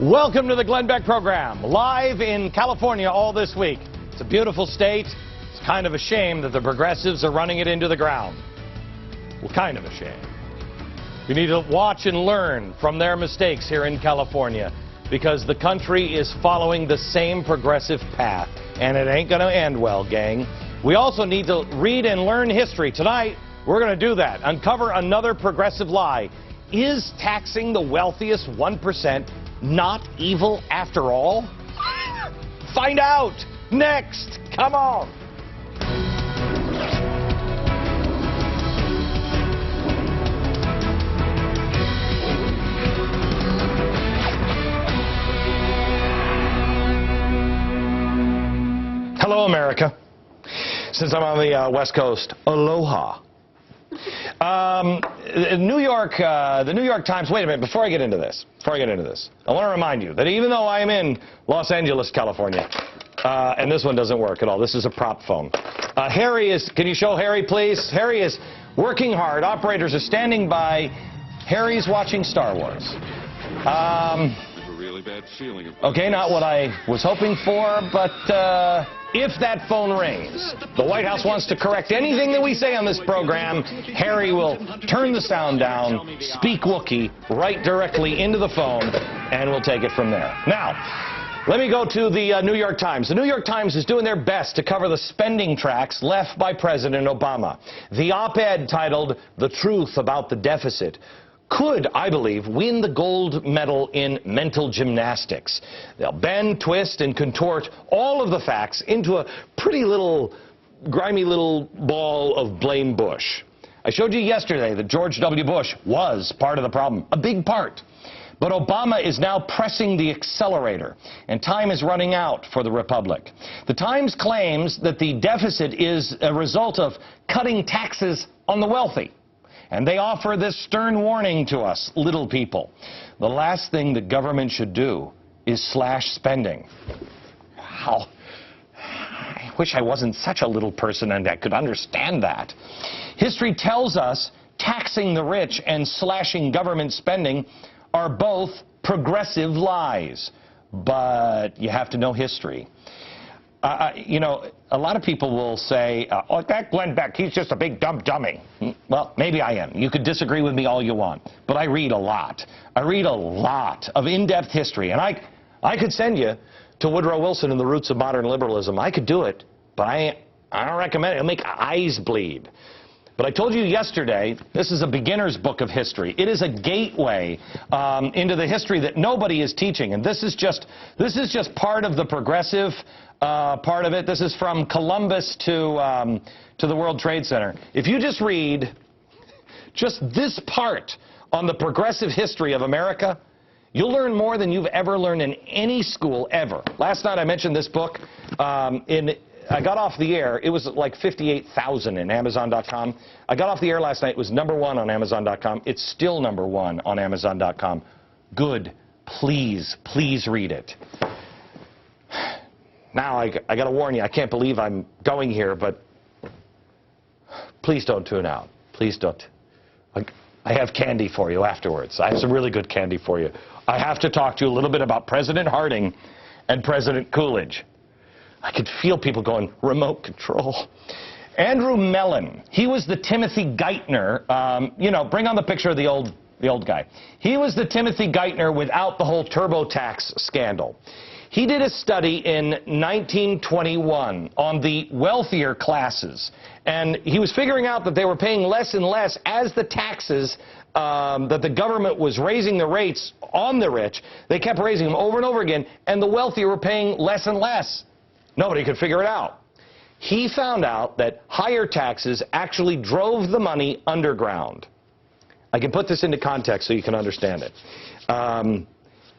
Welcome to the Glenn Beck program, live in California all this week. It's a beautiful state. It's kind of a shame that the progressives are running it into the ground. Well, kind of a shame. We need to watch and learn from their mistakes here in California because the country is following the same progressive path, and it ain't going to end well, gang. We also need to read and learn history. Tonight, we're going to do that. Uncover another progressive lie. Is taxing the wealthiest 1% not evil after all? Find out next. Come on. Hello, America. Since I'm on the West Coast, aloha. The New York Times, wait a minute, before I get into this, I want to remind you that even though I am in Los Angeles, California, and this one doesn't work at all, this is a prop phone. Harry is, can you show Harry, please? Harry is working hard. Operators are standing by. Harry's watching Star Wars. Okay, not what I was hoping for, but if that phone rings, the White House wants to correct anything that we say on this program, Harry will turn the sound down, speak Wookiee right directly into the phone, and we'll take it from there. Now, let me go to the New York Times. The New York Times is doing their best to cover the spending tracks left by President Obama. The op-ed titled, "The Truth About the Deficit," could, I believe, win the gold medal in mental gymnastics. They'll bend, twist, and contort all of the facts into a pretty little, grimy little ball of blame Bush. I showed you yesterday that George W. Bush was part of the problem, a big part. But Obama is now pressing the accelerator, and time is running out for the Republic. The Times claims that the deficit is a result of cutting taxes on the wealthy. And they offer this stern warning to us, little people. The last thing the government should do is slash spending. Wow. I wish I wasn't such a little person and I could understand that. History tells us taxing the rich and slashing government spending are both progressive lies. But you have to know history. You know, a lot of people will say, oh, that Glenn Beck, he's just a big dumb dummy. Well, maybe I am. You could disagree with me all you want. But I read a lot. I read a lot of in-depth history. And I could send you to Woodrow Wilson and the Roots of Modern Liberalism. I could do it, but I don't recommend it. It'll make eyes bleed. But I told you yesterday, this is a beginner's book of history. It is a gateway into the history that nobody is teaching. And this is just part of the progressive part of it. This is from Columbus to the World Trade Center. If you just read just this part on the progressive history of America, you'll learn more than you've ever learned in any school ever. Last night I mentioned this book. I got off the air. It was like 58,000 in Amazon.com. I got off the air last night. It was #1 on Amazon.com. It's still #1 on Amazon.com. Good. Please, please read it. Now, I got to warn you, I can't believe I'm going here, but please don't tune out. Please don't. I have candy for you afterwards. I have some really good candy for you. I have to talk to you a little bit about President Harding and President Coolidge. I could feel people going, remote control. Andrew Mellon, he was the Timothy Geithner, you know, bring on the picture of the old guy. He was the Timothy Geithner without the whole TurboTax scandal. He did a study in 1921 on the wealthier classes, and he was figuring out that they were paying less and less as the taxes that the government was raising the rates on the rich. They kept raising them over and over again, and the wealthy were paying less and less. Nobody could figure it out. He found out that higher taxes actually drove the money underground. I can put this into context so you can understand it.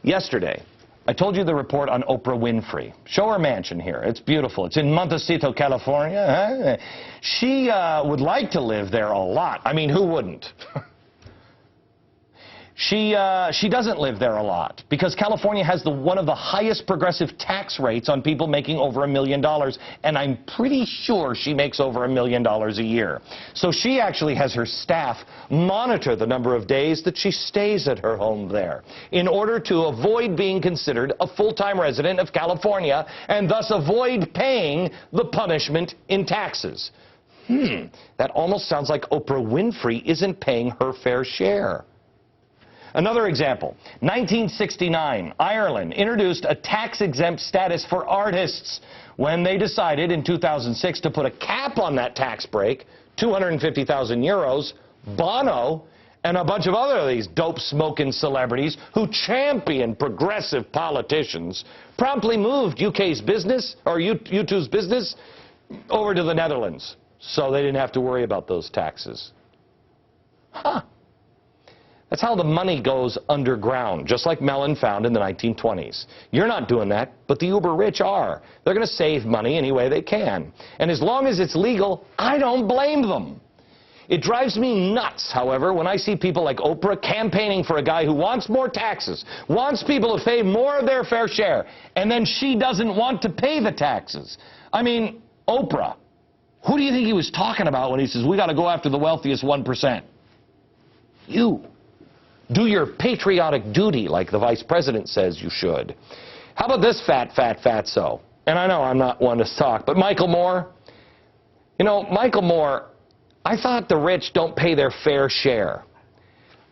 Yesterday, I told you the report on Oprah Winfrey. Show her mansion here. It's beautiful. It's in Montecito, California. Huh? She would like to live there a lot. I mean, who wouldn't? She doesn't live there a lot because California has one of the highest progressive tax rates on people making over $1 million, and I'm pretty sure she makes over $1 million a year. So she actually has her staff monitor the number of days that she stays at her home there in order to avoid being considered a full-time resident of California and thus avoid paying the punishment in taxes. That almost sounds like Oprah Winfrey isn't paying her fair share. Another example, 1969, Ireland introduced a tax-exempt status for artists when they decided in 2006 to put a cap on that tax break, 250,000 euros. Bono and a bunch of other of these dope-smoking celebrities who champion progressive politicians promptly moved UK's business, or U2's business, over to the Netherlands so they didn't have to worry about those taxes. That's how the money goes underground, just like Mellon found in the 1920s. You're not doing that, but the uber rich are. They're going to save money any way they can. And as long as it's legal, I don't blame them. It drives me nuts, however, when I see people like Oprah campaigning for a guy who wants more taxes, wants people to pay more of their fair share, and then she doesn't want to pay the taxes. I mean, Oprah, who do you think he was talking about when he says, we got to go after the wealthiest 1%? You. Do your patriotic duty like the vice president says you should. How about this fatso? And I know I'm not one to talk, but Michael Moore. You know, Michael Moore, I thought the rich don't pay their fair share.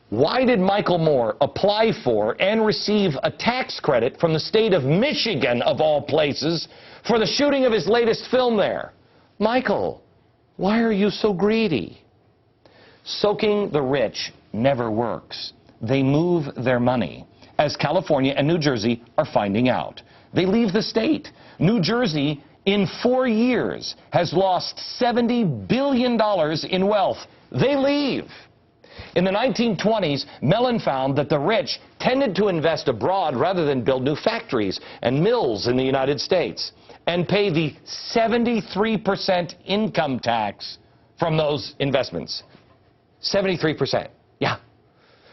Why did Michael Moore apply for and receive a tax credit from the state of Michigan, of all places, for the shooting of his latest film there? Michael, why are you so greedy? Soaking the rich never works. They move their money, as California and New Jersey are finding out. They leave the state. New Jersey, in 4 years, has lost $70 billion in wealth. They leave. In the 1920s, Mellon found that the rich tended to invest abroad rather than build new factories and mills in the United States and pay the 73% income tax from those investments. 73%. Yeah.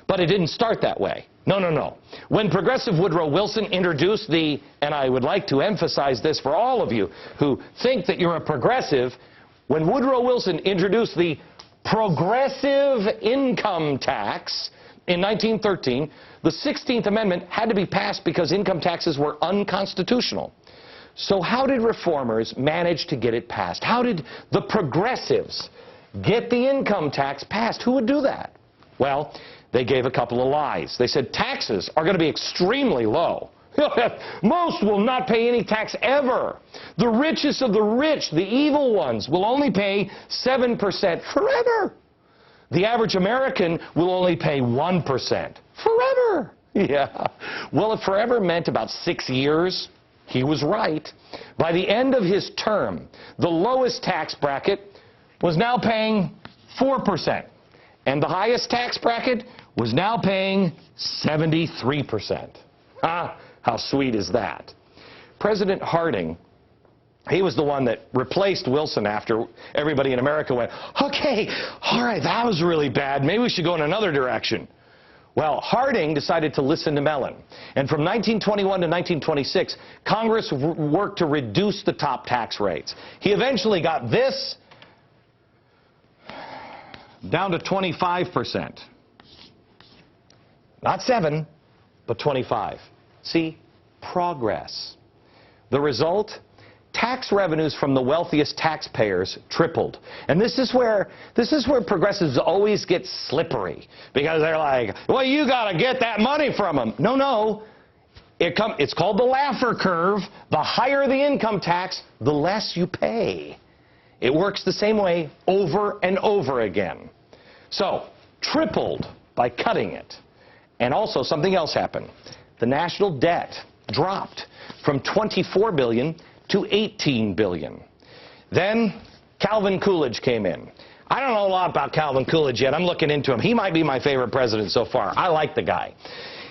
But it didn't start that way. No. When progressive Woodrow Wilson introduced the, and I would like to emphasize this for all of you who think that you're a progressive, when Woodrow Wilson introduced the progressive income tax in 1913, the 16th Amendment had to be passed because income taxes were unconstitutional. So how did reformers manage to get it passed? How did the progressives get the income tax passed? Who would do that? Well, they gave a couple of lies. They said taxes are going to be extremely low. Most will not pay any tax ever. The richest of the rich, the evil ones, will only pay 7% forever. The average American will only pay 1% forever. Yeah. Well, if forever meant about 6 years, he was right. By the end of his term, the lowest tax bracket was now paying 4%. And the highest tax bracket was now paying 73%. How sweet is that? President Harding, he was the one that replaced Wilson after everybody in America went, okay, all right, that was really bad. Maybe we should go in another direction. Well, Harding decided to listen to Mellon. And from 1921 to 1926, Congress worked to reduce the top tax rates. He eventually got this down to 25%. Not 7, but 25. See? Progress. The result? Tax revenues from the wealthiest taxpayers tripled. And this is where progressives always get slippery, because they're like, well, you got to get that money from them. No. It's called the Laffer curve. The higher the income tax, the less you pay. It works the same way over and over again. So, tripled by cutting it. And also something else happened. The national debt dropped from $24 billion to $18 billion. Then Calvin Coolidge came in. I don't know a lot about Calvin Coolidge yet. I'm looking into him. He might be my favorite president so far. I like the guy.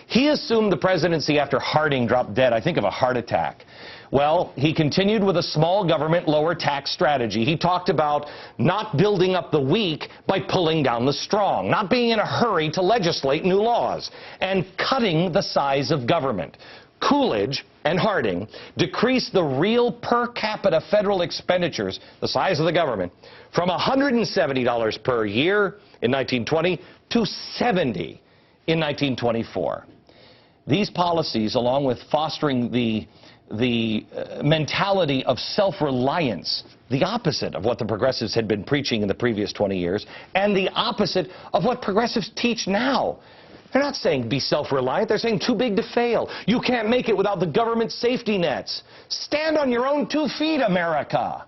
He assumed the presidency after Harding dropped dead, I think, of a heart attack. Well, he continued with a small government, lower tax strategy. He talked about not building up the weak by pulling down the strong, not being in a hurry to legislate new laws, and cutting the size of government. Coolidge and Harding decreased the real per capita federal expenditures, the size of the government, from $170 per year in 1920 to $70 in 1924. These policies, along with fostering the mentality of self-reliance, the opposite of what the progressives had been preaching in the previous 20 years, and the opposite of what progressives teach now. They're not saying be self-reliant. They're saying too big to fail. You can't make it without the government safety nets. Stand on your own 2 feet, America.